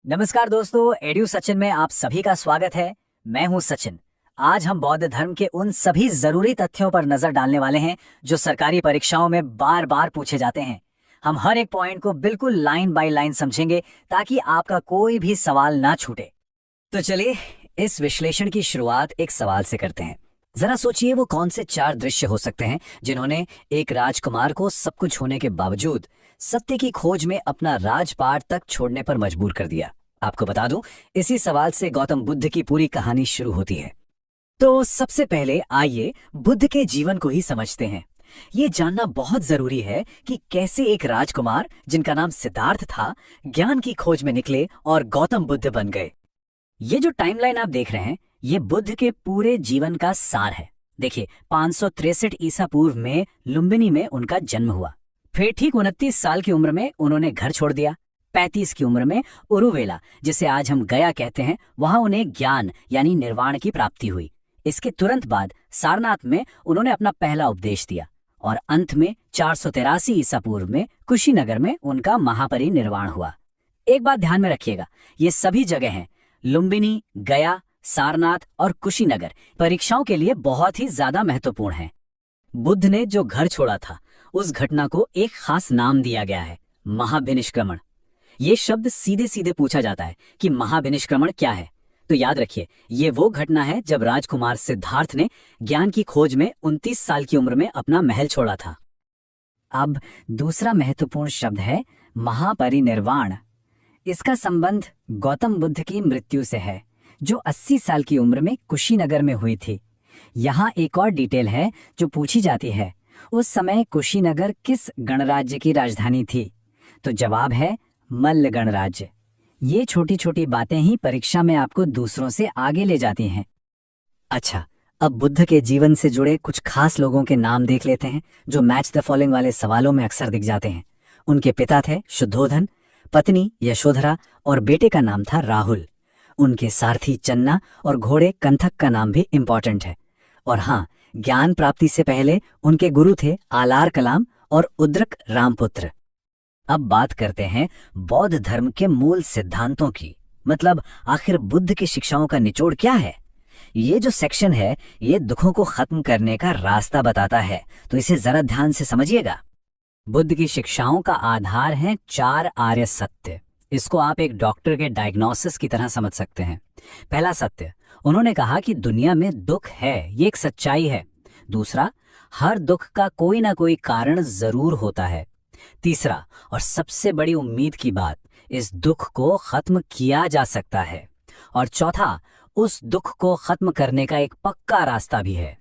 नमस्कार दोस्तों, एड्यू सचिन में आप सभी का स्वागत है। मैं हूं सचिन। आज हम बौद्ध धर्म के उन सभी जरूरी तथ्यों पर नजर डालने वाले हैं जो सरकारी परीक्षाओं में बार बार पूछे जाते हैं। हम हर एक पॉइंट को बिल्कुल लाइन बाय लाइन समझेंगे ताकि आपका कोई भी सवाल ना छूटे। तो चलिए इस विश्लेषण की शुरुआत एक सवाल से करते हैं। जरा सोचिए वो कौन से 4 दृश्य हो सकते हैं जिन्होंने एक राजकुमार को सब कुछ होने के बावजूद सत्य की खोज में अपना राजपाट तक छोड़ने पर मजबूर कर दिया। आपको बता दूं, इसी सवाल से गौतम बुद्ध की पूरी कहानी शुरू होती है। तो सबसे पहले आइए बुद्ध के जीवन को ही समझते हैं। ये जानना बहुत जरूरी है कि कैसे एक राजकुमार जिनका नाम सिद्धार्थ था, ज्ञान की खोज में निकले और गौतम बुद्ध बन गए। ये जो टाइमलाइन आप देख रहे हैं, ये बुद्ध के पूरे जीवन का सार है। देखिए, 563 ईसा पूर्व में लुम्बिनी में उनका जन्म हुआ। फिर ठीक 29 साल की उम्र में उन्होंने घर छोड़ दिया। 35 की उम्र में उरुवेला, जिसे आज हम गया कहते हैं, वहां उन्हें ज्ञान यानी निर्वाण की प्राप्ति हुई। इसके तुरंत बाद सारनाथ में उन्होंने अपना पहला उपदेश दिया और अंत में 483 ईसा पूर्व में कुशीनगर में उनका महापरिनिर्वाण हुआ। एक बात ध्यान में रखिएगा, ये सभी जगह हैं, लुम्बिनी, गया, सारनाथ और कुशीनगर, परीक्षाओं के लिए बहुत ही ज्यादा महत्वपूर्ण हैं। बुद्ध ने जो घर छोड़ा था, उस घटना को एक खास नाम दिया गया है, महाभिनिष्क्रमण। ये शब्द सीधे सीधे पूछा जाता है कि महाभिनिष्क्रमण क्या है। तो याद रखिए, ये वो घटना है जब राजकुमार सिद्धार्थ ने ज्ञान की खोज में 29 साल की उम्र में अपना महल छोड़ा था। अब दूसरा महत्वपूर्ण शब्द है महापरिनिर्वाण। इसका संबंध गौतम बुद्ध की मृत्यु से है, जो 80 साल की उम्र में कुशीनगर में हुई थी। यहाँ एक और डिटेल है जो पूछी जाती है, उस समय कुशीनगर किस गणराज्य की राजधानी थी? तो जवाब है मल्ल गणराज्य। ये छोटी छोटी बातें ही परीक्षा में आपको दूसरों से आगे ले जाती हैं। अच्छा, अब बुद्ध के जीवन से जुड़े कुछ खास लोगों के नाम देख लेते हैं जो मैच द फॉलोइंग वाले सवालों में अक्सर दिख जाते हैं। उनके पिता थे शुद्धोधन, पत्नी यशोधरा और बेटे का नाम था राहुल। उनके सारथी चन्ना और घोड़े कंथक का नाम भी इम्पोर्टेंट है। और हाँ, ज्ञान प्राप्ति से पहले उनके गुरु थे आलार कलाम और उद्रक रामपुत्र। अब बात करते हैं बौद्ध धर्म के मूल सिद्धांतों की, मतलब आखिर बुद्ध की शिक्षाओं का निचोड़ क्या है। ये जो सेक्शन है, ये दुखों को खत्म करने का रास्ता बताता है, तो इसे जरा ध्यान से समझिएगा। बुद्ध की शिक्षाओं का आधार है 4 आर्य सत्य। इसको आप एक डॉक्टर के डायग्नोसिस की तरह समझ सकते हैं। पहला सत्य, उन्होंने कहा कि दुनिया में दुख है, ये एक सच्चाई है। दूसरा, हर दुख का कोई ना कोई कारण जरूर होता है। तीसरा और सबसे बड़ी उम्मीद की बात, इस दुख को खत्म किया जा सकता है। और चौथा, उस दुख को खत्म करने का एक पक्का रास्ता भी है।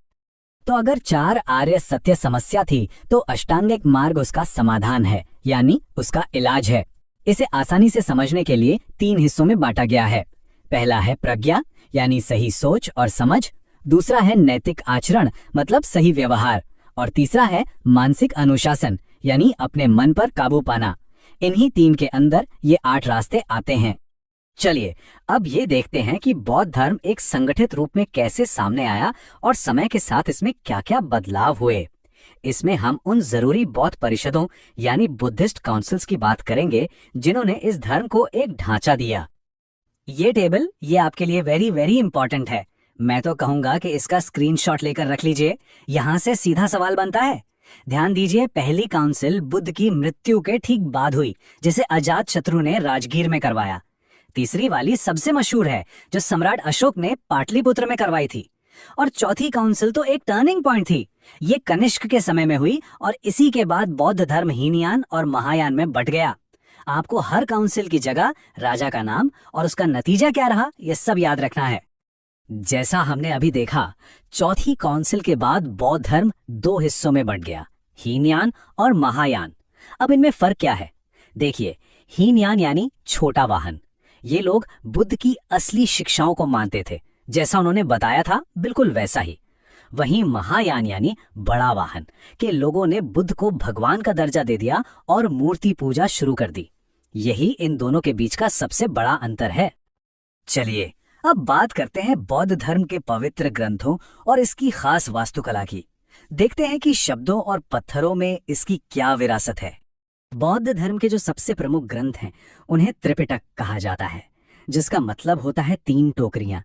तो अगर 4 आर्य सत्य समस्या थी, तो अष्टांगिक मार्ग उसका समाधान है, यानी उसका इलाज है। इसे आसानी से समझने के लिए 3 हिस्सों में बांटा गया है। पहला है प्रज्ञा, यानी सही सोच और समझ। दूसरा है नैतिक आचरण, मतलब सही व्यवहार। और तीसरा है मानसिक अनुशासन, यानी अपने मन पर काबू पाना। इन्हीं 3 के अंदर ये 8 रास्ते आते हैं। चलिए अब ये देखते हैं कि बौद्ध धर्म एक संगठित रूप में कैसे सामने आया और समय के साथ इसमें क्या क्या बदलाव हुए। इसमें हम उन जरूरी बौद्ध परिषदों यानी बुद्धिस्ट काउंसिल्स की बात करेंगे जिन्होंने इस धर्म को एक ढांचा दिया। ये टेबल ये आपके लिए वेरी वेरी इंपॉर्टेंट है। मैं तो कहूंगा कि इसका स्क्रीनशॉट लेकर रख लीजिए। यहाँ से सीधा सवाल बनता है। ध्यान दीजिए, पहली काउंसिल बुद्ध की मृत्यु के ठीक बाद हुई, जिसे अजात शत्रु ने राजगीर में करवाया। तीसरी वाली सबसे मशहूर है, जो सम्राट अशोक ने पाटलिपुत्र में करवाई थी। और चौथी काउंसिल तो एक टर्निंग पॉइंट थी। ये कनिष्क के समय में हुई और इसी के बाद बौद्ध धर्म हीनयान और महायान में बंट गया। आपको हर काउंसिल की जगह राजा का नाम और उसका नतीजा क्या रहा, ये सब याद रखना है। जैसा हमने अभी देखा, चौथी काउंसिल के बाद बौद्ध धर्म 2 हिस्सों में बंट गया, हीनयान और महायान। अब इनमें फर्क क्या है? देखिए, हीनयान यानी छोटा वाहन। ये लोग बुद्ध की असली शिक्षाओं को मानते थे, जैसा उन्होंने बताया था बिल्कुल वैसा ही। वहीं महायान यानी बड़ा वाहन के लोगों ने बुद्ध को भगवान का दर्जा दे दिया और मूर्ति पूजा शुरू कर दी। यही इन दोनों के बीच का सबसे बड़ा अंतर है। चलिए अब बात करते हैं बौद्ध धर्म के पवित्र ग्रंथों और इसकी खास वास्तुकला की। देखते हैं कि शब्दों और पत्थरों में इसकी क्या विरासत है। बौद्ध धर्म के जो सबसे प्रमुख ग्रंथ हैं, उन्हें त्रिपिटक कहा जाता है। जिसका मतलब होता है 3 टोकरियां।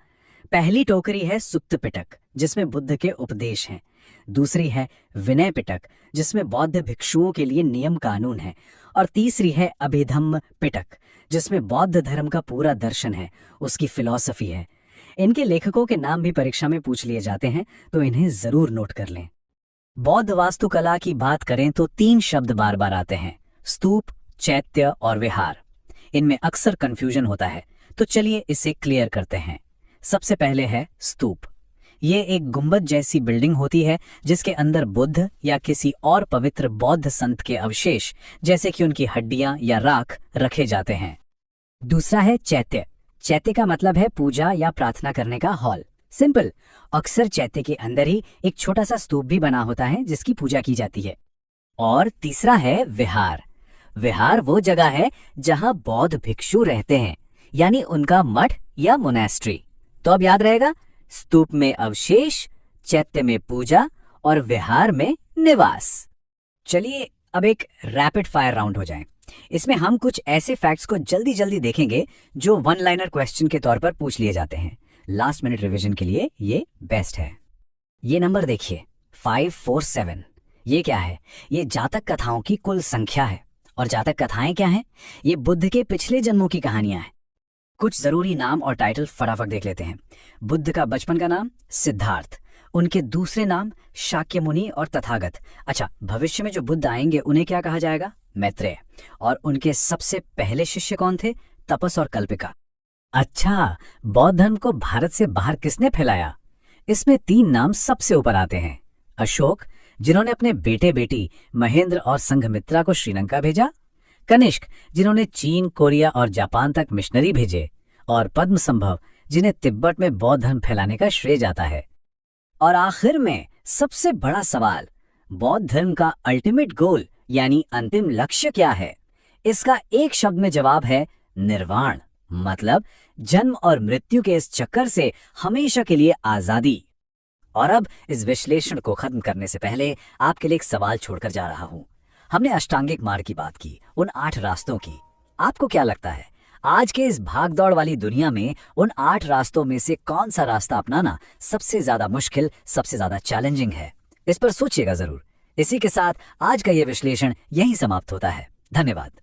पहली टोकरी है सुप्त पिटक, जिसमें बुद्ध के उपदेश हैं। दूसरी है विनय पिटक, जिसमें बौद्ध भिक्षुओं के लिए नियम कानून है। और तीसरी है अभिधम्म पिटक, जिसमें बौद्ध धर्म का पूरा दर्शन है, उसकी फिलॉसफी है। इनके लेखकों के नाम भी परीक्षा में पूछ लिए जाते हैं, तो इन्हें जरूर नोट कर लें। बौद्ध वास्तुकला की बात करें तो 3 शब्द बार बार आते हैं, स्तूप, चैत्य और विहार। इनमें अक्सर कंफ्यूजन होता है, तो चलिए इसे क्लियर करते हैं। सबसे पहले है स्तूप। ये एक गुंबद जैसी बिल्डिंग होती है जिसके अंदर बुद्ध या किसी और पवित्र बौद्ध संत के अवशेष, जैसे कि उनकी हड्डियां या राख, रखे जाते हैं। दूसरा है चैत्य। चैत्य का मतलब है पूजा या प्रार्थना करने का हॉल। सिंपल, अक्सर चैत्य के अंदर ही एक छोटा सा स्तूप भी बना होता है जिसकी पूजा की जाती है। और तीसरा है विहार। विहार वो जगह है जहां बौद्ध भिक्षु रहते हैं, यानी उनका मठ या मोनेस्ट्री। तो अब याद रहेगा, स्तूप में अवशेष, चैत्य में पूजा और विहार में निवास। चलिए अब एक रैपिड फायर राउंड हो जाए। इसमें हम कुछ ऐसे फैक्ट्स को जल्दी जल्दी देखेंगे जो 1 लाइनर क्वेश्चन के तौर पर पूछ लिए जाते हैं। लास्ट मिनट रिवीजन के लिए ये बेस्ट है। ये नंबर देखिए, 547। ये क्या है? ये जातक कथाओं की कुल संख्या है। और जातक कथाएं क्या हैं? ये बुद्ध के पिछले जन्मों की कहानियां हैं। कुछ जरूरी नाम और टाइटल फटाफट देख लेते हैं। बुद्ध का बचपन का नाम सिद्धार्थ, उनके दूसरे नाम शाक्यमुनि और तथागत। अच्छा, भविष्य में जो बुद्ध आएंगे उन्हें क्या कहा जाएगा? मैत्रेय। और उनके सबसे पहले शिष्य कौन थे? तपस और कल्पिका। अच्छा, बौद्ध धर्म को भारत से बाहर किसने फैलाया? इसमें 3 नाम सबसे ऊपर आते हैं। अशोक, जिन्होंने अपने बेटे बेटी महेंद्र और संघमित्रा को श्रीलंका भेजा। कनिष्क, जिन्होंने चीन, कोरिया और जापान तक मिशनरी भेजे। और पद्मसंभव, जिन्हें तिब्बत में बौद्ध धर्म फैलाने का श्रेय जाता है। और आखिर में सबसे बड़ा सवाल, बौद्ध धर्म का अल्टीमेट गोल यानी अंतिम लक्ष्य क्या है? इसका एक शब्द में जवाब है निर्वाण, मतलब जन्म और मृत्यु के इस चक्कर से हमेशा के लिए आजादी। और अब इस विश्लेषण को खत्म करने से पहले आपके लिए एक सवाल छोड़कर जा रहा हूं। हमने अष्टांगिक मार्ग की बात की, उन 8 रास्तों की। आपको क्या लगता है, आज के इस भागदौड़ वाली दुनिया में उन 8 रास्तों में से कौन सा रास्ता अपनाना सबसे ज्यादा मुश्किल, सबसे ज्यादा चैलेंजिंग है? इस पर सोचिएगा जरूर। इसी के साथ आज का यह विश्लेषण यहीं समाप्त होता है। धन्यवाद।